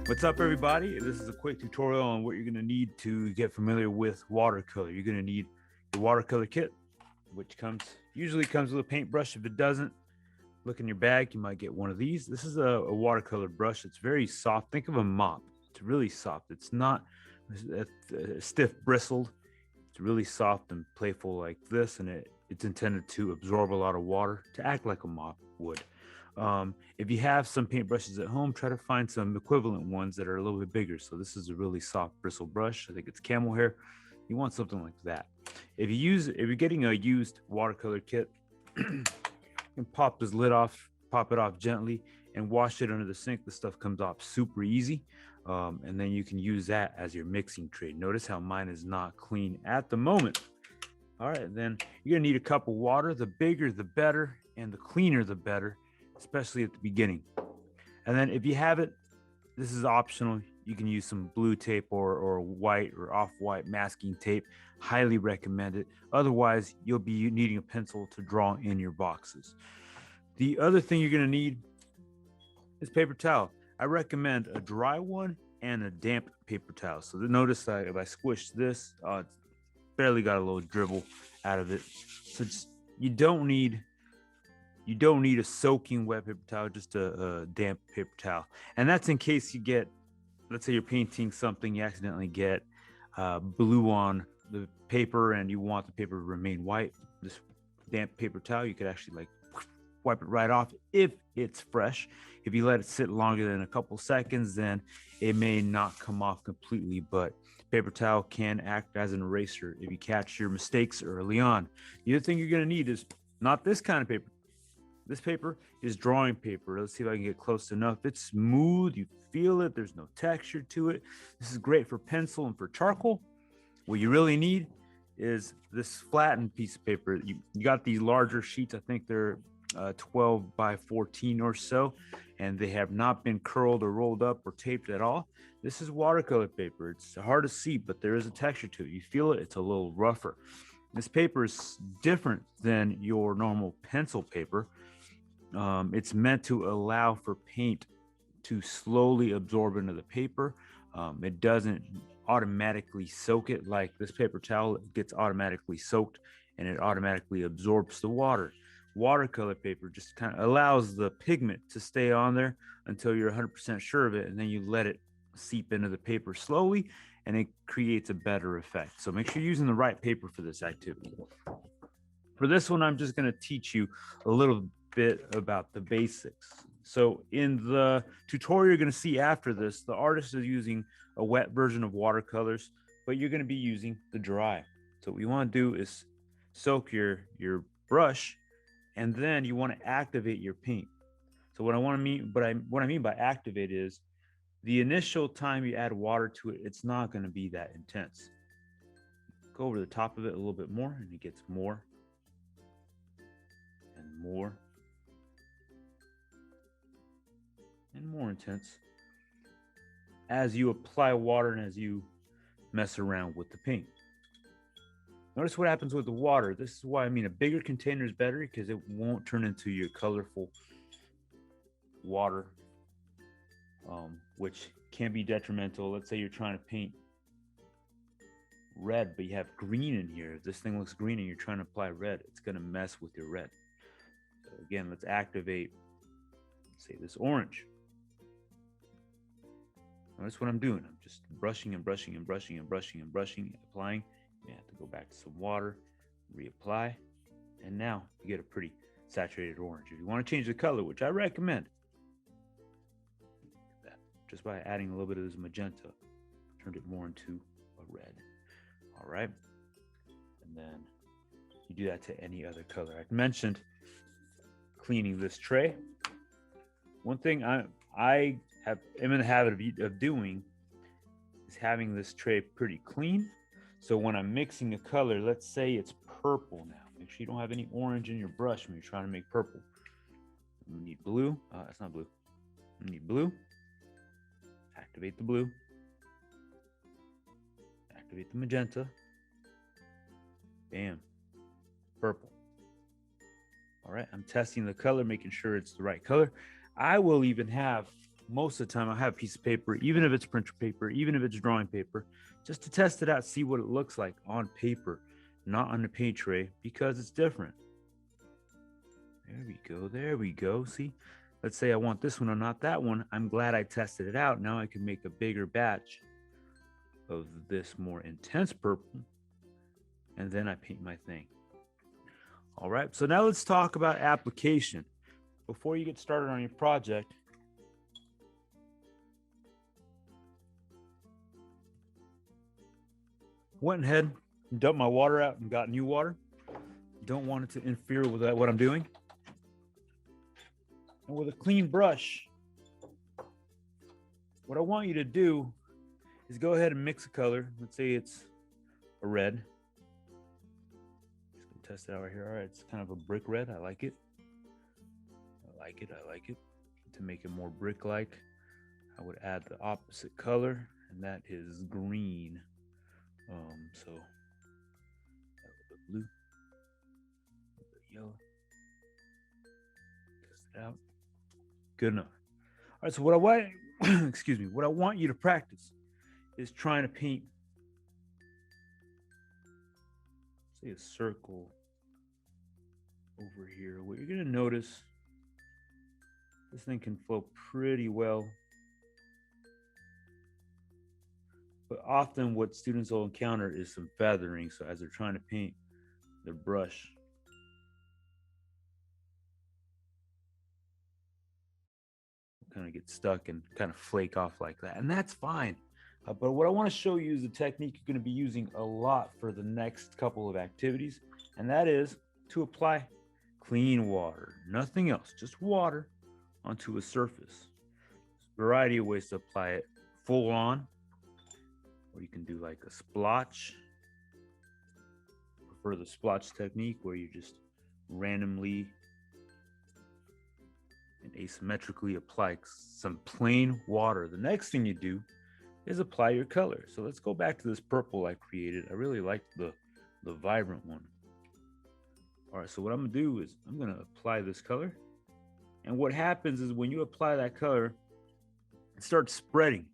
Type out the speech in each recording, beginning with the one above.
What's up, everybody? This is a quick tutorial on what you're going to need to get familiar with watercolor. You're going to need your watercolor kit, which usually comes with a paintbrush. If it doesn't, look in your bag. You might get one of these. This is a watercolor brush. It's very soft. Think of a mop. It's really soft. It's not stiff bristled. It's really soft and playful like this, and it's intended to absorb a lot of water, to act like a mop would. If you have some paintbrushes at home, try to find some equivalent ones that are a little bit bigger. So this is a really soft bristle brush. I think it's camel hair. You want something like that. If you're getting a used watercolor kit, you can pop this lid off, pop it off gently, and wash it under the sink. The stuff comes off super easy. And then you can use that as your mixing tray. Notice how mine is not clean at the moment. All right, then you're gonna need a cup of water. The bigger, the better, and the cleaner, the better, especially at the beginning. And then if you have it, this is optional. You can use some blue tape or white or off-white masking tape. Highly recommend it. Otherwise, you'll be needing a pencil to draw in your boxes. The other thing you're gonna need is paper towel. I recommend a dry one and a damp paper towel. So notice that if I squish this, it's barely got a little dribble out of it. So you don't need a soaking wet paper towel, just a damp paper towel. And that's in case you get, let's say you're painting something, you accidentally get blue on the paper and you want the paper to remain white. This damp paper towel, you could actually like wipe it right off if it's fresh. If you let it sit longer than a couple seconds, then it may not come off completely, but paper towel can act as an eraser if you catch your mistakes early on. The other thing you're going to need is not this kind of paper. This paper is drawing paper. Let's see if I can get close enough. It's smooth. You feel it. There's no texture to it. This is great for pencil and for charcoal. What you really need is this flattened piece of paper. You got these larger sheets. I think they're 12 by 14 or so, and they have not been curled or rolled up or taped at all. This is watercolor paper. It's hard to see, but there is a texture to it. You feel it. It's a little rougher. This paper is different than your normal pencil paper. It's meant to allow for paint to slowly absorb into the paper. It doesn't automatically soak it like this paper towel. It gets automatically soaked and it automatically absorbs the water. Watercolor paper just kind of allows the pigment to stay on there until you're 100% sure of it, and then you let it seep into the paper slowly, and it creates a better effect. So make sure you're using the right paper for this activity. For this one, I'm just going to teach you a little bit about the basics. So in the tutorial you're going to see after this, the artist is using a wet version of watercolors, but you're going to be using the dry. So what you want to do is soak your brush, and then you want to activate your paint. So what I mean by activate is the initial time you add water to it, it's not going to be that intense. Go over the top of it a little bit more, and it gets more and more and more intense as you apply water and as you mess around with the paint. Notice what happens with the water. This is why I mean a bigger container is better, because it won't turn into your colorful water, which can be detrimental. Let's say you're trying to paint red, but you have green in here. If this thing looks green and you're trying to apply red, it's going to mess with your red. So again, let's activate, say, this orange. Notice what I'm doing. I'm just brushing and brushing and brushing and brushing and brushing, applying. You have to go back to some water, reapply, and now you get a pretty saturated orange. If you want to change the color, which I recommend, that just by adding a little bit of this magenta, turned it more into a red. All right, and then you do that to any other color. I mentioned cleaning this tray. One thing I am in the habit of doing is having this tray pretty clean. So when I'm mixing a color, let's say it's purple now. Make sure you don't have any orange in your brush when you're trying to make purple. You need blue. That's not blue. You need blue. Activate the blue. Activate the magenta. Bam. Purple. All right, I'm testing the color, making sure it's the right color. I will even have most of the time I have a piece of paper, even if it's printer paper, even if it's drawing paper, just to test it out, see what it looks like on paper, not on the paint tray, because it's different. There we go. There we go. See, let's say I want this one or not that one. I'm glad I tested it out. Now I can make a bigger batch of this more intense purple, and then I paint my thing. All right, so now let's talk about application. Before you get started on your project, went ahead and dumped my water out and got new water. Don't want it to interfere with what I'm doing. And with a clean brush, what I want you to do is go ahead and mix a color. Let's say it's a red. Just gonna test it out right here. All right, it's kind of a brick red. I like it. I like it. I like it. To make it more brick-like, I would add the opposite color, and that is green. So a little bit blue, a little bit yellow. Test it out. Good enough. All right, so what I want, excuse me, what I want you to practice is trying to paint, say, a circle over here. What you're gonna notice, this thing can flow pretty well. But often what students will encounter is some feathering. So as they're trying to paint their brush, kind of get stuck and kind of flake off like that. And that's fine. But what I want to show you is a technique you're going to be using a lot for the next couple of activities. And that is to apply clean water, nothing else, just water onto a surface. There's a variety of ways to apply it: full on, or you can do like a splotch. I prefer the splotch technique, where you just randomly and asymmetrically apply some plain water. The next thing you do is apply your color. So let's go back to this purple I created. I really like the vibrant one. All right, so what I'm gonna do is I'm gonna apply this color. And what happens is when you apply that color, it starts spreading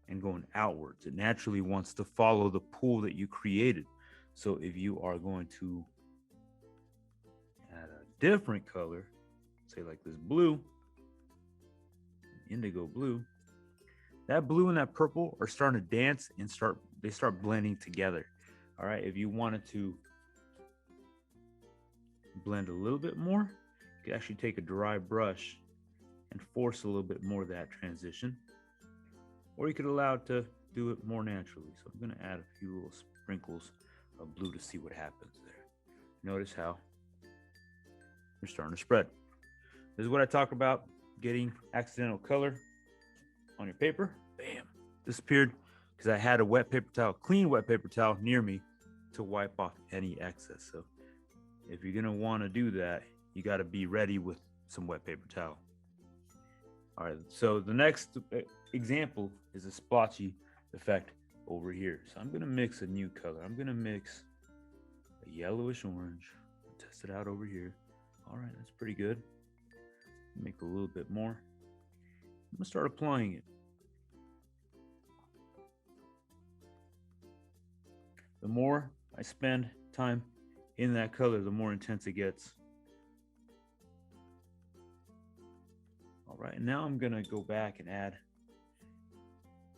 and going outwards. It naturally wants to follow the pool that you created. So if you are going to add a different color, say like this blue, indigo blue, that blue and that purple are starting to dance and start blending together. All right, if you wanted to blend a little bit more, you could actually take a dry brush and force a little bit more of that transition, or you could allow it to do it more naturally. So I'm going to add a few little sprinkles of blue to see what happens there. Notice how they're starting to spread. This is what I talk about, getting accidental color on your paper. Bam, disappeared, because I had a wet paper towel, clean wet paper towel near me to wipe off any excess. So if you're gonna want to do that, you got to be ready with some wet paper towel. All right, so the next example is a splotchy effect over here. So I'm gonna mix a new color. I'm gonna mix a yellowish orange. Test it out over here. All right, that's pretty good. Make a little bit more. I'm gonna start applying it. The more I spend time in that color, the more intense it gets. All right, and now I'm gonna go back and add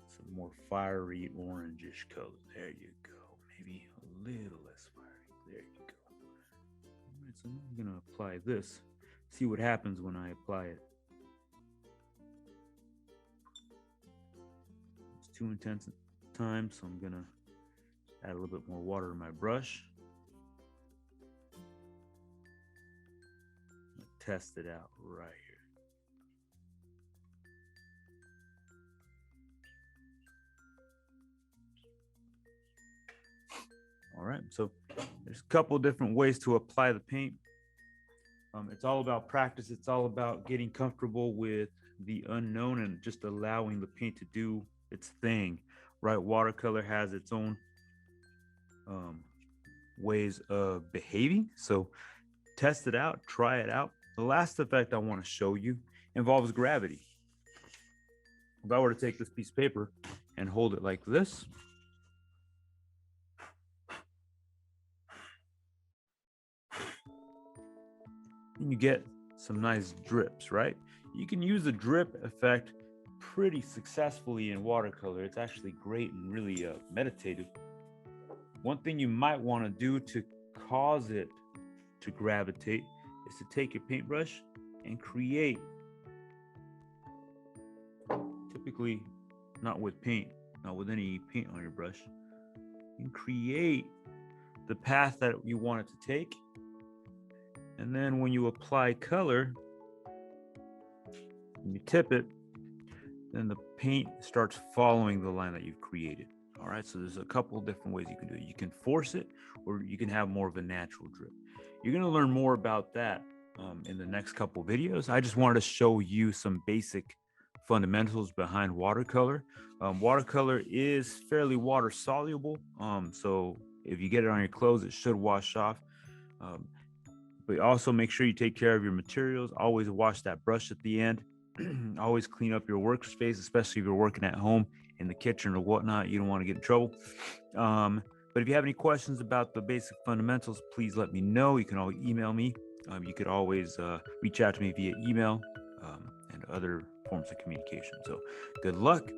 some more fiery orangish color. There you go. Maybe a little less fiery. There you go. All right, so now I'm gonna apply this. See what happens when I apply it. It's too intense time, so I'm gonna add a little bit more water to my brush. Test it out right here. All right, so there's a couple different ways to apply the paint. It's all about practice. It's all about getting comfortable with the unknown and just allowing the paint to do its thing, right? Watercolor has its own ways of behaving. So test it out, try it out. The last effect I want to show you involves gravity. if I were to take this piece of paper and hold it like this, and you get some nice drips, right? You can use the drip effect pretty successfully in watercolor. It's actually great and really meditative. One thing you might want to do to cause it to gravitate is to take your paintbrush and create, typically not with paint, not with any paint on your brush, you can create the path that you want it to take. And then when you apply color, and you tip it, then the paint starts following the line that you've created. All right, so there's a couple of different ways you can do it. You can force it, or you can have more of a natural drip. You're going to learn more about that in the next couple of videos. I just wanted to show you some basic fundamentals behind watercolor. Watercolor is fairly water soluble, so if you get it on your clothes, it should wash off. But also make sure you take care of your materials. Always wash that brush at the end. Always clean up your workspace, especially if you're working at home in the kitchen or whatnot. You don't want to get in trouble. But if you have any questions about the basic fundamentals, please let me know. You can always email me. You could always reach out to me via email and other forms of communication. So good luck.